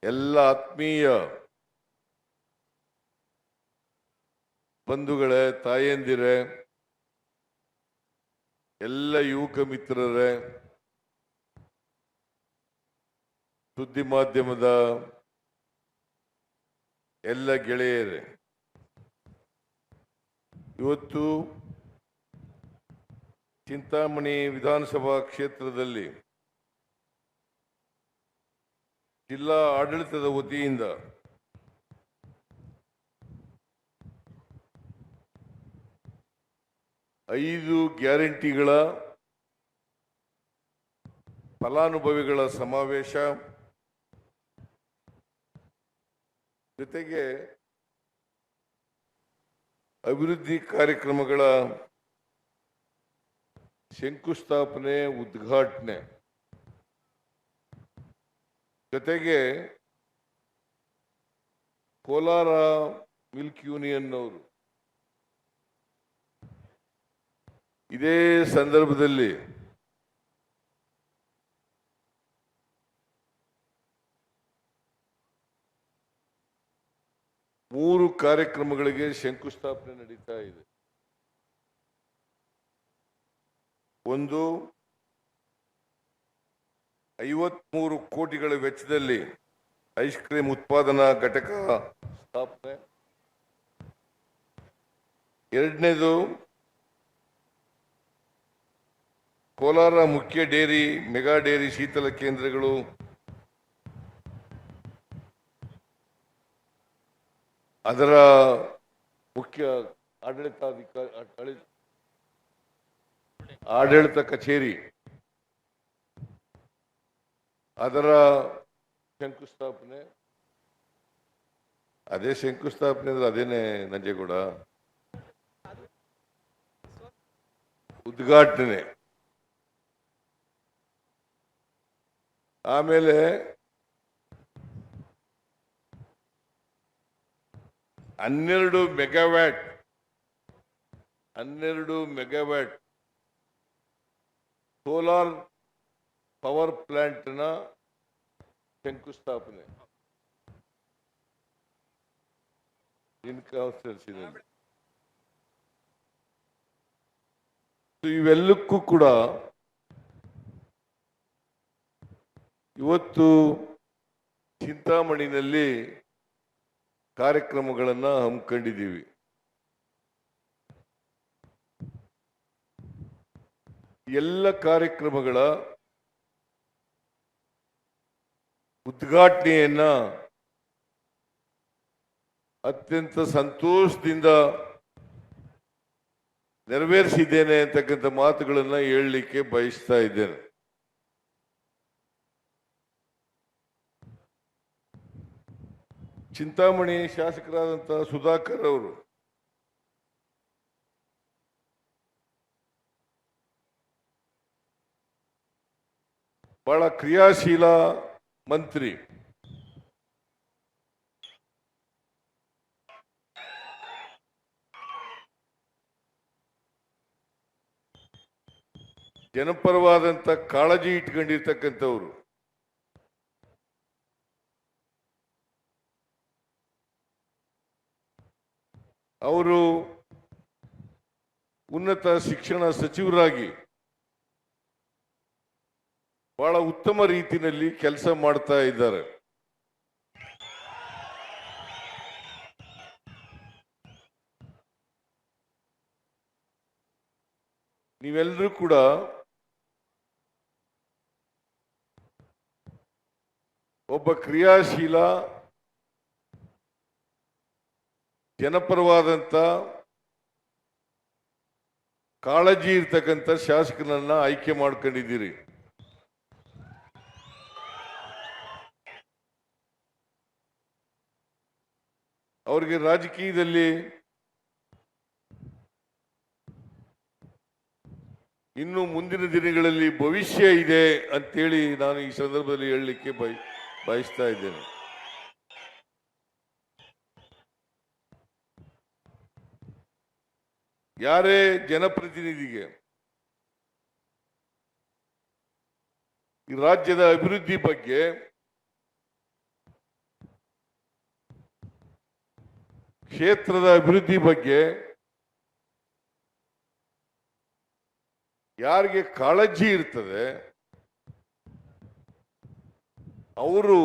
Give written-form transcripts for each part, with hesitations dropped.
ಎಲ್ಲ ಆತ್ಮೀಯ ಬಂಧುಗಳೇ, ತಾಯಂದಿರೇ, ಎಲ್ಲ ಯುವಕ ಮಿತ್ರರೇ, ಸುದ್ದಿ ಮಾಧ್ಯಮದ ಎಲ್ಲ ಗೆಳೆಯರೇ, ಇವತ್ತು ಚಿಂತಾಮಣಿ ವಿಧಾನಸಭಾ ಕ್ಷೇತ್ರದಲ್ಲಿ ಜಿಲ್ಲಾ ಆಡಳಿತದ ವತಿಯಿಂದ ಐದು ಗ್ಯಾರಂಟಿಗಳ ಫಲಾನುಭವಿಗಳ ಸಮಾವೇಶ, ಜೊತೆಗೆ ಅಭಿವೃದ್ಧಿ ಕಾರ್ಯಕ್ರಮಗಳ ಶಂಕುಸ್ಥಾಪನೆ, ಉದ್ಘಾಟನೆ, ಜೊತೆಗೆ ಕೋಲಾರ ಮಿಲ್ಕ್ ಯೂನಿಯನ್ ಅವರು ಇದೇ ಸಂದರ್ಭದಲ್ಲಿ ಮೂರು ಕಾರ್ಯಕ್ರಮಗಳಿಗೆ ಶಂಕುಸ್ಥಾಪನೆ ನಡೀತಾ ಇದೆ. ಒಂದು 53 ಕೋಟಿಗಳ ವೆಚ್ಚದಲ್ಲಿ ಐಸ್ ಕ್ರೀಮ್ ಉತ್ಪಾದನಾ ಘಟಕ ಸ್ಥಾಪನೆ. ಎರಡನೇದು ಕೋಲಾರ ಮುಖ್ಯ ಡೇರಿ, ಮೆಗಾ ಡೇರಿ ಶೀತಲ ಕೇಂದ್ರಗಳು, ಅದರ ಮುಖ್ಯ ಆಡಳಿತ ಕಚೇರಿ, ಅದರ ಶಂಕುಸ್ಥಾಪನೆ. ಅದೇ ಶಂಕುಸ್ಥಾಪನೆ ಅಂದ್ರೆ ಅದೇನೆ ನಂಜೇಗೌಡ. ಉದ್ಘಾಟನೆ, ಆಮೇಲೆ 12 ಮೆಗಾವ್ಯಾಟ್ ಸೋಲಾರ್ ಪವರ್ ಪ್ಲಾಂಟ್ ನ ಶಂಕುಸ್ಥಾಪನೆ. ಇವೆಲ್ಲಕ್ಕೂ ಕೂಡ ಇವತ್ತು ಚಿಂತಾಮಣಿನಲ್ಲಿ ಕಾರ್ಯಕ್ರಮಗಳನ್ನು ಹಮ್ಮಿಕೊಂಡಿದ್ದೀವಿ. ಎಲ್ಲ ಕಾರ್ಯಕ್ರಮಗಳ ಉದ್ಘಾಟನೆಯನ್ನ ಅತ್ಯಂತ ಸಂತೋಷದಿಂದ ನೆರವೇರಿಸಿದ್ದೇನೆ ಅಂತಕ್ಕಂಥ ಮಾತುಗಳನ್ನು ಹೇಳಲಿಕ್ಕೆ ಬಯಸ್ತಾ ಇದ್ದೇನೆ. ಚಿಂತಾಮಣಿ ಶಾಸಕರಾದಂತಹ ಸುಧಾಕರ್ ಅವರು ಬಹಳ ಕ್ರಿಯಾಶೀಲ ಮಂತ್ರಿ. ಜನಪರವಾದಂತ ಕಾಳಜಿ ಇಟ್ಕೊಂಡಿರ್ತಕ್ಕಂಥವ್ರು. ಅವರು ಉನ್ನತ ಶಿಕ್ಷಣ ಸಚಿವರಾಗಿ ಬಹಳ ಉತ್ತಮ ರೀತಿಯಲ್ಲಿ ಕೆಲಸ ಮಾಡ್ತಾ ಇದ್ದಾರೆ. ನೀವೆಲ್ಲರೂ ಕೂಡ ಒಬ್ಬ ಕ್ರಿಯಾಶೀಲ ಜನಪರವಾದಂತ ಕಾಳಜಿ ಇರ್ತಕ್ಕಂಥ ಶಾಸಕರನ್ನ ಆಯ್ಕೆ ಮಾಡ್ಕೊಂಡಿದ್ದೀರಿ. ಅವರಿಗೆ ರಾಜಕೀಯದಲ್ಲಿ ಇನ್ನು ಮುಂದಿನ ದಿನಗಳಲ್ಲಿ ಭವಿಷ್ಯ ಇದೆ ಅಂತೇಳಿ ನಾನು ಈ ಸಂದರ್ಭದಲ್ಲಿ ಹೇಳಲಿಕ್ಕೆ ಬಯಸ್ತಾ ಇದ್ದೇನೆ. ಯಾರೇ ಜನಪ್ರತಿನಿಧಿಗೆ ಈ ರಾಜ್ಯದ ಅಭಿವೃದ್ಧಿ ಬಗ್ಗೆ ಕ್ಷೇತ್ರದ ಅಭಿವೃದ್ಧಿ ಬಗ್ಗೆ ಯಾರಿಗೆ ಕಾಳಜಿ ಇರ್ತದೆ ಅವರು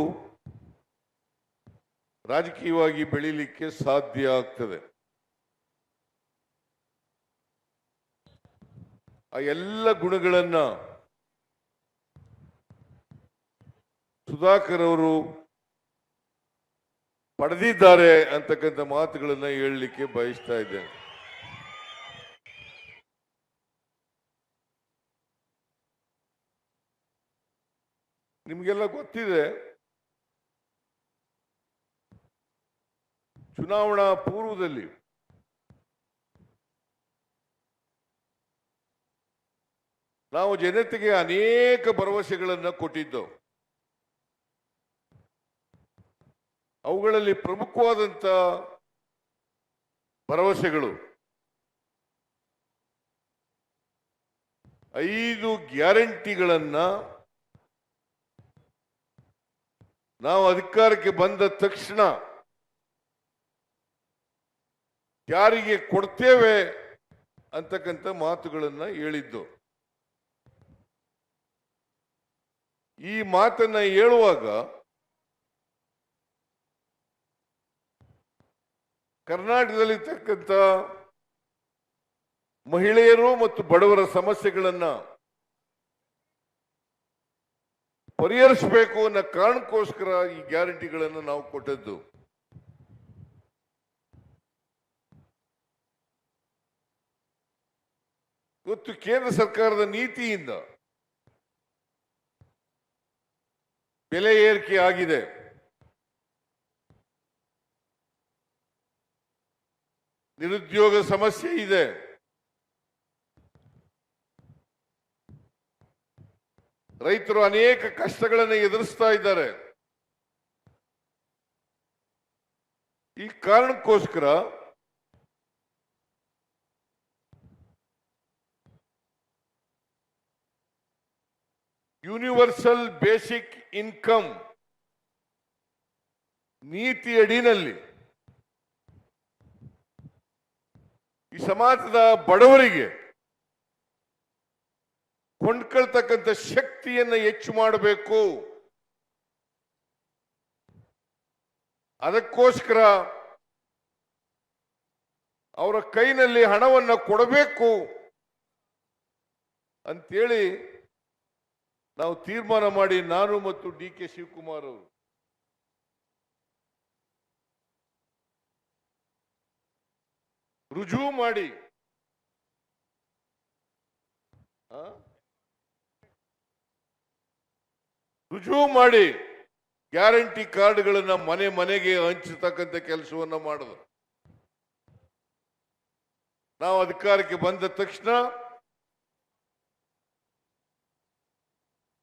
ರಾಜಕೀಯವಾಗಿ ಬೆಳೀಲಿಕ್ಕೆ ಸಾಧ್ಯ ಆಗ್ತದೆ. ಆ ಎಲ್ಲ ಗುಣಗಳನ್ನ ಸುಧಾಕರ್ ಅವರು ಪಡೆದಿದ್ದಾರೆ ಅಂತಕ್ಕಂಥ ಮಾತುಗಳನ್ನ ಹೇಳಲಿಕ್ಕೆ ಬಯಸ್ತಾ ಇದ್ದೇನೆ. ನಿಮಗೆಲ್ಲ ಗೊತ್ತಿದೆ, ಚುನಾವಣಾ ಪೂರ್ವದಲ್ಲಿ ನಾವು ಜನತೆಗೆ ಅನೇಕ ಭರವಸೆಗಳನ್ನ ಕೊಟ್ಟಿದ್ದೆವು. ಅವುಗಳಲ್ಲಿ ಪ್ರಮುಖವಾದಂತ ಭರವಸೆಗಳು 5 ಗ್ಯಾರಂಟಿಗಳನ್ನ ನಾವು ಅಧಿಕಾರಕ್ಕೆ ಬಂದ ತಕ್ಷಣ ಯಾರಿಗೆ ಕೊಡ್ತೇವೆ ಅಂತಕ್ಕಂಥ ಮಾತುಗಳನ್ನ ಹೇಳಿದ್ದು. ಈ ಮಾತನ್ನ ಹೇಳುವಾಗ ಕರ್ನಾಟಕದಲ್ಲಿರ್ತಕ್ಕಂಥ ಮಹಿಳೆಯರು ಮತ್ತು ಬಡವರ ಸಮಸ್ಯೆಗಳನ್ನ ಪರಿಹರಿಸಬೇಕು ಅನ್ನೋ ಕಾರಣಕ್ಕೋಸ್ಕರ ಈ ಗ್ಯಾರಂಟಿಗಳನ್ನು ನಾವು ಕೊಟ್ಟದ್ದು. ಇವತ್ತು ಕೇಂದ್ರ ಸರ್ಕಾರದ ನೀತಿಯಿಂದ ಬೆಲೆ ಏರಿಕೆ ಆಗಿದೆ. ನಿರುದ್ಯೋಗ ಸಮಸ್ಯೆ ಇದೆ. ರೈತರು ಅನೇಕ ಕಷ್ಟಗಳನ್ನು ಎದುರಿಸ್ತಾ ಇದ್ದಾರೆ. ಈ ಕಾರಣಕ್ಕೋಸ್ಕರ ಯೂನಿವರ್ಸಲ್ ಬೇಸಿಕ್ ಇನ್ಕಮ್ ನೀತಿ ಅಡಿನಲ್ಲಿ ಈ ಸಮಾಜದ ಬಡವರಿಗೆ ಕೊಂಡ್ಕೊಳ್ತಕ್ಕಂಥ ಶಕ್ತಿಯನ್ನು ಹೆಚ್ಚು ಮಾಡಬೇಕು. ಅದಕ್ಕೋಸ್ಕರ ಅವರ ಕೈನಲ್ಲಿ ಹಣವನ್ನು ಕೊಡಬೇಕು ಅಂತೇಳಿ ನಾವು ತೀರ್ಮಾನ ಮಾಡಿ ನಾನು ಮತ್ತು ಡಿ ಕೆ ಶಿವಕುಮಾರ್ ಅವರು ರುಜುವು ಮಾಡಿ ಗ್ಯಾರಂಟಿ ಕಾರ್ಡ್ಗಳನ್ನ ಮನೆ ಮನೆಗೆ ಹಂಚತಕ್ಕಂಥ ಕೆಲಸವನ್ನ ಮಾಡಿದ್ರು. ನಾವು ಅಧಿಕಾರಕ್ಕೆ ಬಂದ ತಕ್ಷಣ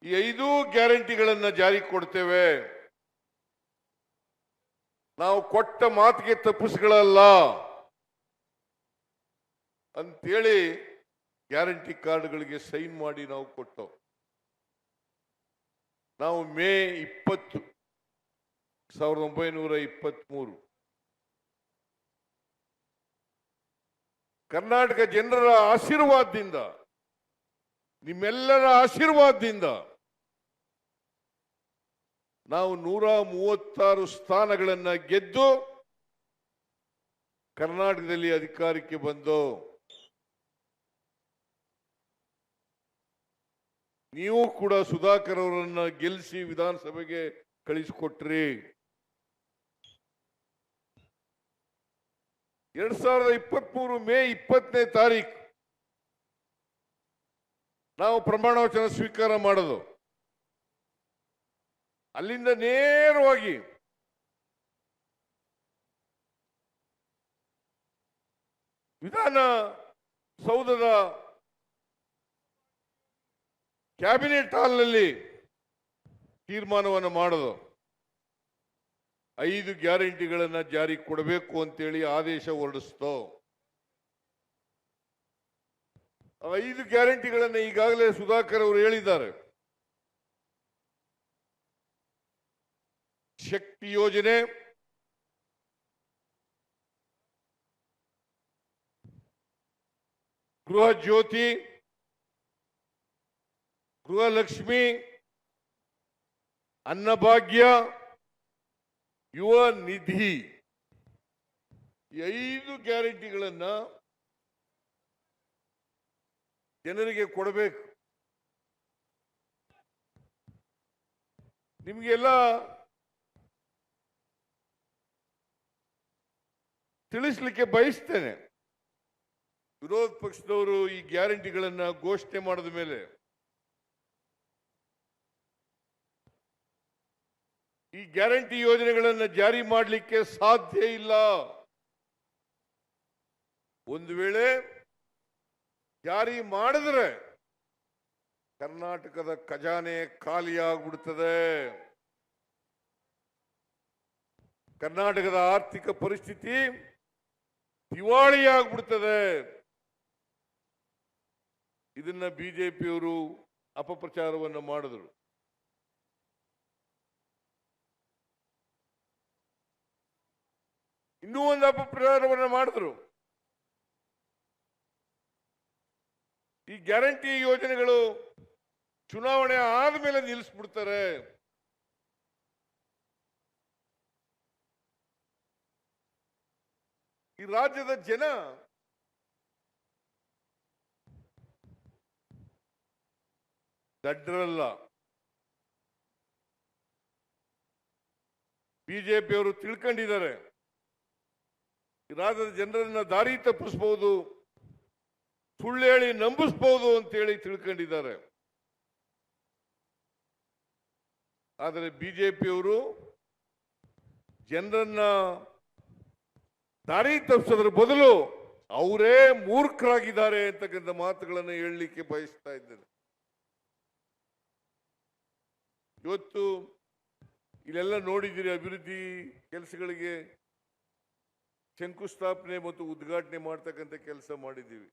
ಈ 5 ಗ್ಯಾರಂಟಿಗಳನ್ನ ಜಾರಿ ಕೊಡ್ತೇವೆ. ನಾವು ಕೊಟ್ಟ ಮಾತಿಗೆ ತಪ್ಪಿಸ್ಗಳಲ್ಲ ಅಂತೇಳಿ ಗ್ಯಾರಂಟಿ ಕಾರ್ಡ್ಗಳಿಗೆ ಸೈನ್ ಮಾಡಿ ನಾವು ಕೊಟ್ಟವು. ನಾವು ಮೇ 20, 1923 ಕರ್ನಾಟಕ ಜನರ ಆಶೀರ್ವಾದದಿಂದ, ನಿಮ್ಮೆಲ್ಲರ ಆಶೀರ್ವಾದದಿಂದ ನಾವು 136 ಸ್ಥಾನಗಳನ್ನ ಗೆದ್ದು ಕರ್ನಾಟಕದಲ್ಲಿ ಅಧಿಕಾರಕ್ಕೆ ಬಂದು ನೀವು ಕೂಡ ಸುಧಾಕರ್ ಅವರನ್ನ ಗೆಲ್ಲಿಸಿ ವಿಧಾನಸಭೆಗೆ ಕಳಿಸಿಕೊಟ್ರಿ. 2023 ಮೇ 20ನೇ ತಾರೀಕು ನಾವು ಪ್ರಮಾಣ ವಚನ ಸ್ವೀಕಾರ ಮಾಡೋದು. ಅಲ್ಲಿಂದ ನೇರವಾಗಿ ವಿಧಾನಸೌಧದ ಕ್ಯಾಬಿನೆಟ್ ಹಾಲ್ನಲ್ಲಿ ತೀರ್ಮಾನವನ್ನು ಮಾಡೋದು. 5 ಗ್ಯಾರಂಟಿಗಳನ್ನ ಜಾರಿ ಕೊಡಬೇಕು ಅಂತೇಳಿ ಆದೇಶ ಹೊರಡಿಸ್ತೋ. 5 ಗ್ಯಾರಂಟಿಗಳನ್ನ ಈಗಾಗಲೇ ಸುಧಾಕರ್ ಅವರು ಹೇಳಿದ್ದಾರೆ. ಶಕ್ತಿ ಯೋಜನೆ, ಗೃಹ ಜ್ಯೋತಿ, ಗೃಹಲಕ್ಷ್ಮಿ, ಅನ್ನಭಾಗ್ಯ, ಯುವ ನಿಧಿ, ಈ 5 ಗ್ಯಾರಂಟಿಗಳನ್ನ ಜನರಿಗೆ ಕೊಡಬೇಕು. ನಿಮಗೆಲ್ಲ ತಿಳಿಸ್ಲಿಕ್ಕೆ ಬಯಸ್ತೇನೆ. ವಿರೋಧ ಪಕ್ಷದವರು ಈ ಗ್ಯಾರಂಟಿಗಳನ್ನ ಘೋಷಣೆ ಮಾಡಿದ ಮೇಲೆ ಈ ಗ್ಯಾರಂಟಿ ಯೋಜನೆಗಳನ್ನು ಜಾರಿ ಮಾಡಲಿಕ್ಕೆ ಸಾಧ್ಯ ಇಲ್ಲ. ಒಂದು ವೇಳೆ ಜಾರಿ ಮಾಡಿದ್ರೆ ಕರ್ನಾಟಕದ ಖಜಾನೆ ಖಾಲಿಯಾಗ್ಬಿಡ್ತದೆ. ಕರ್ನಾಟಕದ ಆರ್ಥಿಕ ಪರಿಸ್ಥಿತಿ ದಿವಾಳಿಯಾಗ್ಬಿಡ್ತದೆ. ಇದನ್ನ ಬಿಜೆಪಿಯವರು ಅಪಪ್ರಚಾರವನ್ನು ಮಾಡಿದ್ರು. ಇನ್ನೂ ಒಂದು ಅಪಪ್ರಚಾರವನ್ನು ಮಾಡಿದ್ರು. ಈ ಗ್ಯಾರಂಟಿ ಯೋಜನೆಗಳು ಚುನಾವಣೆ ಆದ್ಮೇಲೆ ನಿಲ್ಲಿಸ್ಬಿಡ್ತಾರೆ. ಈ ರಾಜ್ಯದ ಜನ ದಡ್ಡರಲ್ಲ. ಬಿಜೆಪಿಯವರು ತಿಳ್ಕೊಂಡಿದ್ದಾರೆ ಈ ರಾಜ್ಯದ ಜನರನ್ನ ದಾರಿ ತಪ್ಪಿಸಬಹುದು, ಸುಳ್ಳು ಹೇಳಿ ನಂಬಿಸಬಹುದು ಅಂತೇಳಿ ತಿಳ್ಕೊಂಡಿದ್ದಾರೆ. ಆದರೆ ಬಿಜೆಪಿಯವರು ಜನರನ್ನ ದಾರಿ ತಪ್ಪಿಸೋದ್ರ ಬದಲು ಅವರೇ ಮೂರ್ಖರಾಗಿದ್ದಾರೆ ಅಂತಕ್ಕಂಥ ಮಾತುಗಳನ್ನು ಹೇಳಲಿಕ್ಕೆ ಬಯಸ್ತಾ ಇದ್ದೇನೆ. ಇವತ್ತು ಇಲ್ಲೆಲ್ಲ ನೋಡಿದ್ದೀರಿ, ಅಭಿವೃದ್ಧಿ ಕೆಲಸಗಳಿಗೆ ಶಂಕುಸ್ಥಾಪನೆ ಮತ್ತು ಉದ್ಘಾಟನೆ ಮಾಡ್ತಕ್ಕಂಥ ಕೆಲಸ ಮಾಡಿದ್ದೀವಿ.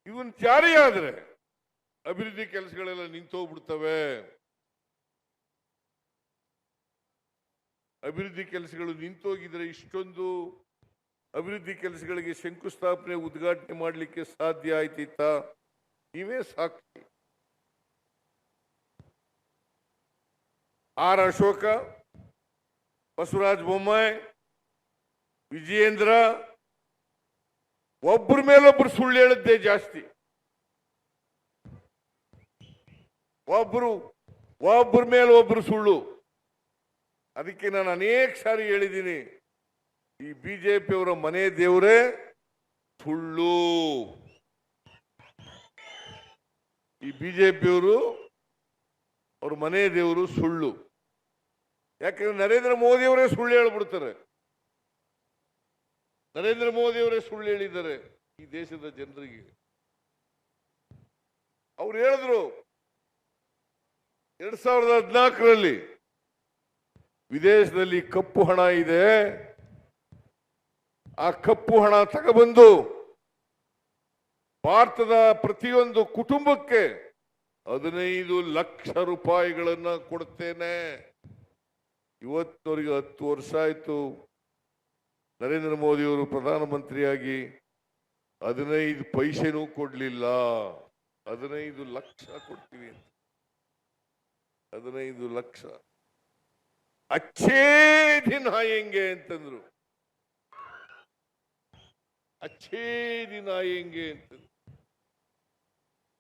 ಇವನ್ ಜಾರಿಯಾದ್ರೆ ಅಭಿವೃದ್ಧಿ ಕೆಲಸಗಳೆಲ್ಲ ನಿಂತೋಗ್ಬಿಡ್ತವೆ. ಅಭಿವೃದ್ಧಿ ಕೆಲಸಗಳು ನಿಂತೋಗಿದ್ರೆ ಇಷ್ಟೊಂದು ಅಭಿವೃದ್ಧಿ ಕೆಲಸಗಳಿಗೆ ಶಂಕುಸ್ಥಾಪನೆ ಉದ್ಘಾಟನೆ ಮಾಡಲಿಕ್ಕೆ ಸಾಧ್ಯ ಆಯ್ತಿತ್ತ? ನೀವೇ ಸಾಕ್ಷಿ. ಆರ್ ಅಶೋಕ, ಬಸವರಾಜ ಬೊಮ್ಮಾಯಿ, ವಿಜಯೇಂದ್ರ ಒಬ್ಬರ ಮೇಲೊಬ್ರು ಸುಳ್ಳು ಹೇಳದ್ದೇ ಜಾಸ್ತಿ. ಒಬ್ಬರ ಮೇಲೆ ಒಬ್ರು ಸುಳ್ಳು. ಅದಕ್ಕೆ ನಾನು ಅನೇಕ ಸಾರಿ ಹೇಳಿದ್ದೀನಿ, ಈ ಬಿಜೆಪಿಯವರ ಮನೆ ದೇವರೇ ಸುಳ್ಳು. ಈ ಬಿಜೆಪಿಯವರು ಅವ್ರ ಮನೆ ದೇವರು ಸುಳ್ಳು. ಯಾಕಂದ್ರೆ ನರೇಂದ್ರ ಮೋದಿ ಅವರೇ ಸುಳ್ಳು ಹೇಳ್ಬಿಡ್ತಾರೆ. ನರೇಂದ್ರ ಮೋದಿ ಅವರೇ ಸುಳ್ಳು ಹೇಳಿದ್ದಾರೆ ಈ ದೇಶದ ಜನರಿಗೆ. ಅವ್ರು ಹೇಳಿದ್ರು 2014ರಲ್ಲಿ ವಿದೇಶದಲ್ಲಿ ಕಪ್ಪು ಹಣ ಇದೆ, ಆ ಕಪ್ಪು ಹಣ ತಗೊಬಂದು ಭಾರತದ ಪ್ರತಿಯೊಂದು ಕುಟುಂಬಕ್ಕೆ 15 ಲಕ್ಷ ರೂಪಾಯಿಗಳನ್ನ ಕೊಡ್ತೇನೆ. ಇವತ್ತವರಿಗೆ 10 ವರ್ಷ ಆಯ್ತು. ನರೇಂದ್ರ ಮೋದಿ ಅವರು ಪ್ರಧಾನಮಂತ್ರಿಯಾಗಿ 15 ಪೈಸೆನೂ ಕೊಡ್ಲಿಲ್ಲ. 15 ಲಕ್ಷ ಕೊಡ್ತೀವಿ ಅಂತ. 15 ಲಕ್ಷ ಅಚ್ಚೇ ದಿನ ಆಯಂಗೆ ಅಂತಂದ್ರು. ಅಚ್ಚೇ ದಿನ ಆಯಂಗೆ ಅಂತಂದ್ರು.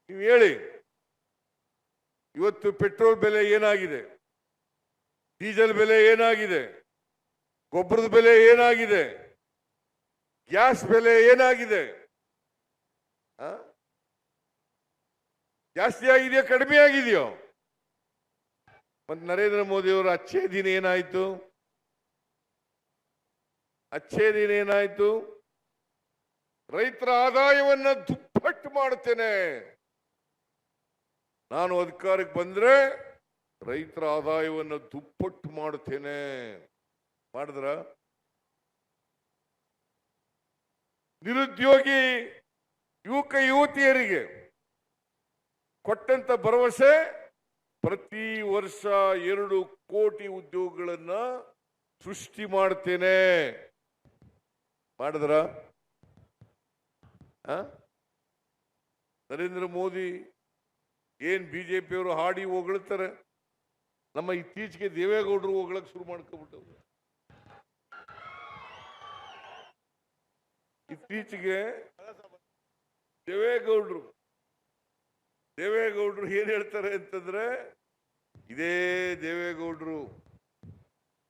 ನೀವು ಹೇಳಿ, ಇವತ್ತು ಪೆಟ್ರೋಲ್ ಬೆಲೆ ಏನಾಗಿದೆ, ಡೀಸೆಲ್ ಬೆಲೆ ಏನಾಗಿದೆ, ಗೊಬ್ಬರದ ಬೆಲೆ ಏನಾಗಿದೆ, ಗ್ಯಾಸ್ ಬೆಲೆ ಏನಾಗಿದೆ? ಜಾಸ್ತಿ ಆಗಿದೆಯೋ ಕಡಿಮೆ ಆಗಿದೆಯೋ? ಮತ್ತೆ ನರೇಂದ್ರ ಮೋದಿ ಅವರು ಅಚ್ಚೇ ದಿನ ಏನಾಯ್ತು? ಅಚ್ಚೇ ದಿನ ಏನಾಯ್ತು? ರೈತರ ಆದಾಯವನ್ನ ದುಪ್ಪಟ್ಟು ಮಾಡುತ್ತೇನೆ, ನಾನು ಅಧಿಕಾರಕ್ಕೆ ಬಂದ್ರೆ ರೈತರ ಆದಾಯವನ್ನು ದುಪ್ಪಟ್ಟು ಮಾಡುತ್ತೇನೆ. ಮಾಡಿದ್ರ? ನಿರುದ್ಯೋಗಿ ಯುವಕ ಯುವತಿಯರಿಗೆ ಕೊಟ್ಟಂತ ಭರವಸೆ ಪ್ರತಿ ವರ್ಷ 2 ಕೋಟಿ ಉದ್ಯೋಗಗಳನ್ನ ಸೃಷ್ಟಿ ಮಾಡ್ತೇನೆ. ಮಾಡಿದ್ರ ನರೇಂದ್ರ ಮೋದಿ ಏನ್ ಬಿಜೆಪಿಯವರು ಹಾಡಿ ಹೊಗಳ್ತಾರೆ, ನಮ್ಮ ಇತ್ತೀಚೆಗೆ ದೇವೇಗೌಡರು ಹೊಗಳಕ್ ಶುರು ಮಾಡ್ಕೊಬಿಟ್ಟವ್ರು. ಇತ್ತೀಚೆಗೆ ದೇವೇಗೌಡರು ಏನ್ ಹೇಳ್ತಾರೆ ಅಂತಂದ್ರೆ, ಇದೇ ದೇವೇಗೌಡರು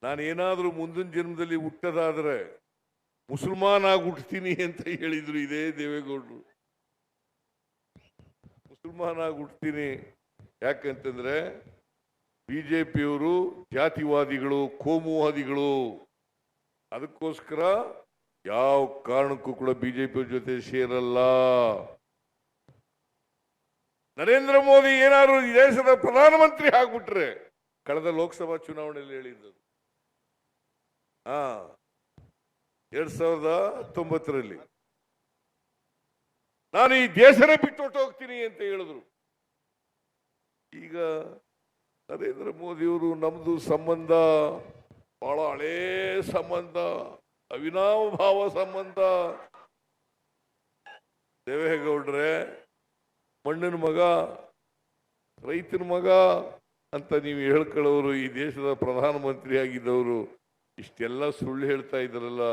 ನಾನೇನಾದ್ರೂ ಮುಂದಿನ ಜನ್ಮದಲ್ಲಿ ಹುಟ್ಟದಾದ್ರೆ ಮುಸಲ್ಮಾನ್ ಆಗಿ ಹುಟ್ತೀನಿ ಅಂತ ಹೇಳಿದ್ರು. ಇದೇ ದೇವೇಗೌಡರು ಮುಸಲ್ಮಾನ್ ಆಗಿ ಹುಟ್ತೀನಿ. ಯಾಕಂತಂದ್ರೆ ಬಿಜೆಪಿಯವರು ಜಾತಿವಾದಿಗಳು, ಕೋಮುವಾದಿಗಳು. ಅದಕ್ಕೋಸ್ಕರ ಯಾವ ಕಾರಣಕ್ಕೂ ಕೂಡ ಬಿಜೆಪಿ ಜೊತೆ ಸೇರಲ್ಲ. ನರೇಂದ್ರ ಮೋದಿ ಏನಾದ್ರು ಈ ದೇಶದ ಪ್ರಧಾನಮಂತ್ರಿ ಆಗ್ಬಿಟ್ರೆ, ಕಳೆದ ಲೋಕಸಭಾ ಚುನಾವಣೆಯಲ್ಲಿ ಹೇಳಿದ್ದು 2019ರಲ್ಲಿ ನಾನು ಈ ದೇಶನೇ ಬಿಟ್ಟು ಹೋಗ್ತೀನಿ ಅಂತ ಹೇಳಿದ್ರು. ಈಗ ನರೇಂದ್ರ ಮೋದಿಯವರು ನಮ್ದು ಸಂಬಂಧ ಬಹಳ ಹಳೇ ಸಂಬಂಧ, ಅವಿನಾಭಾವ ಸಂಬಂಧ. ದೇವೇಗೌಡ್ರೆ ಮಣ್ಣಿನ ಮಗ, ರೈತನ ಮಗ ಅಂತ ನೀವು ಹೇಳ್ಕೊಳ್ಳೋರು, ಈ ದೇಶದ ಪ್ರಧಾನಮಂತ್ರಿ ಆಗಿದ್ದವರು ಇಷ್ಟೆಲ್ಲ ಸುಳ್ಳು ಹೇಳ್ತಾ ಇದ್ರಲ್ಲ,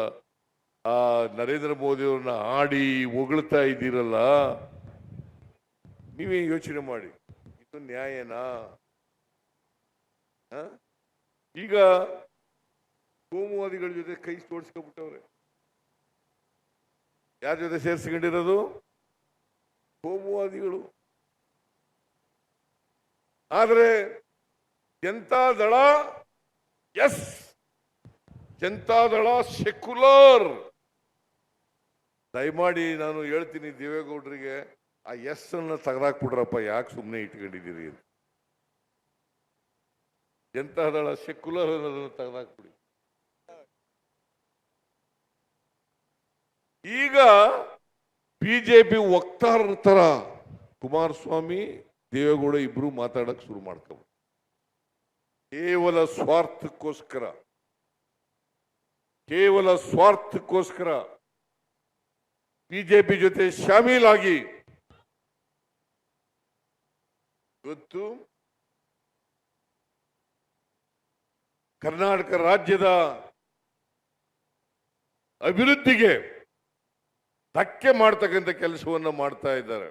ಆ ನರೇಂದ್ರ ಮೋದಿ ಅವ್ರನ್ನ ಆಡಿ ಹೊಗಳ್ತಾ ಇದ್ದೀರಲ್ಲ, ನೀವೇ ಯೋಚನೆ ಮಾಡಿ, ಇದು ನ್ಯಾಯನಾ? ಈಗ ಕೋಮುವಾದಿಗಳ ಜೊತೆ ಕೈ ಜೋಡಿಸ್ಕೊಂಡ್ಬಿಟ್ಟವ್ರೆ. ಯಾರ ಜೊತೆ ಸೇರಿಸ್ಕೊಂಡಿರೋದು? ಕೋಮುವಾದಿಗಳು. ಆದ್ರೆ ಜನತಾದಳ, ಎಸ್ ಜನತಾದಳ ಸೆಕ್ಯುಲರ್. ದಯಮಾಡಿ ನಾನು ಹೇಳ್ತೀನಿ ದೇವೇಗೌಡರಿಗೆ, ಆ ಎಸ್ ಅನ್ನ ತೆಗೆದಾಕ್ಬಿಡ್ರಪ್ಪ, ಯಾಕೆ ಸುಮ್ಮನೆ ಇಟ್ಕೊಂಡಿದ್ದೀರಿ ಅಂತ. ಜನತಾದಳ ಸೆಕ್ಯುಲರ್ ಅನ್ನೋದನ್ನು ತೆಗೆದಾಕ್ಬಿಡಿ. ಈಗ ಬಿಜೆಪಿ ವಕ್ತಾರರ ತರ ಕುಮಾರಸ್ವಾಮಿ, ದೇವೇಗೌಡ ಇಬ್ರು ಮಾತಾಡಕ್ ಶುರು ಮಾಡ್ಕೊಂಡು ಕೇವಲ ಸ್ವಾರ್ಥಕ್ಕೋಸ್ಕರ ಬಿಜೆಪಿ ಜೊತೆ ಶಾಮೀಲಾಗಿ ಇವತ್ತು ಕರ್ನಾಟಕ ರಾಜ್ಯದ ಅಭಿವೃದ್ಧಿಗೆ ಧಕ್ಕೆ ಮಾಡ್ತಕ್ಕಂಥ ಕೆಲಸವನ್ನ ಮಾಡ್ತಾ ಇದ್ದಾರೆ.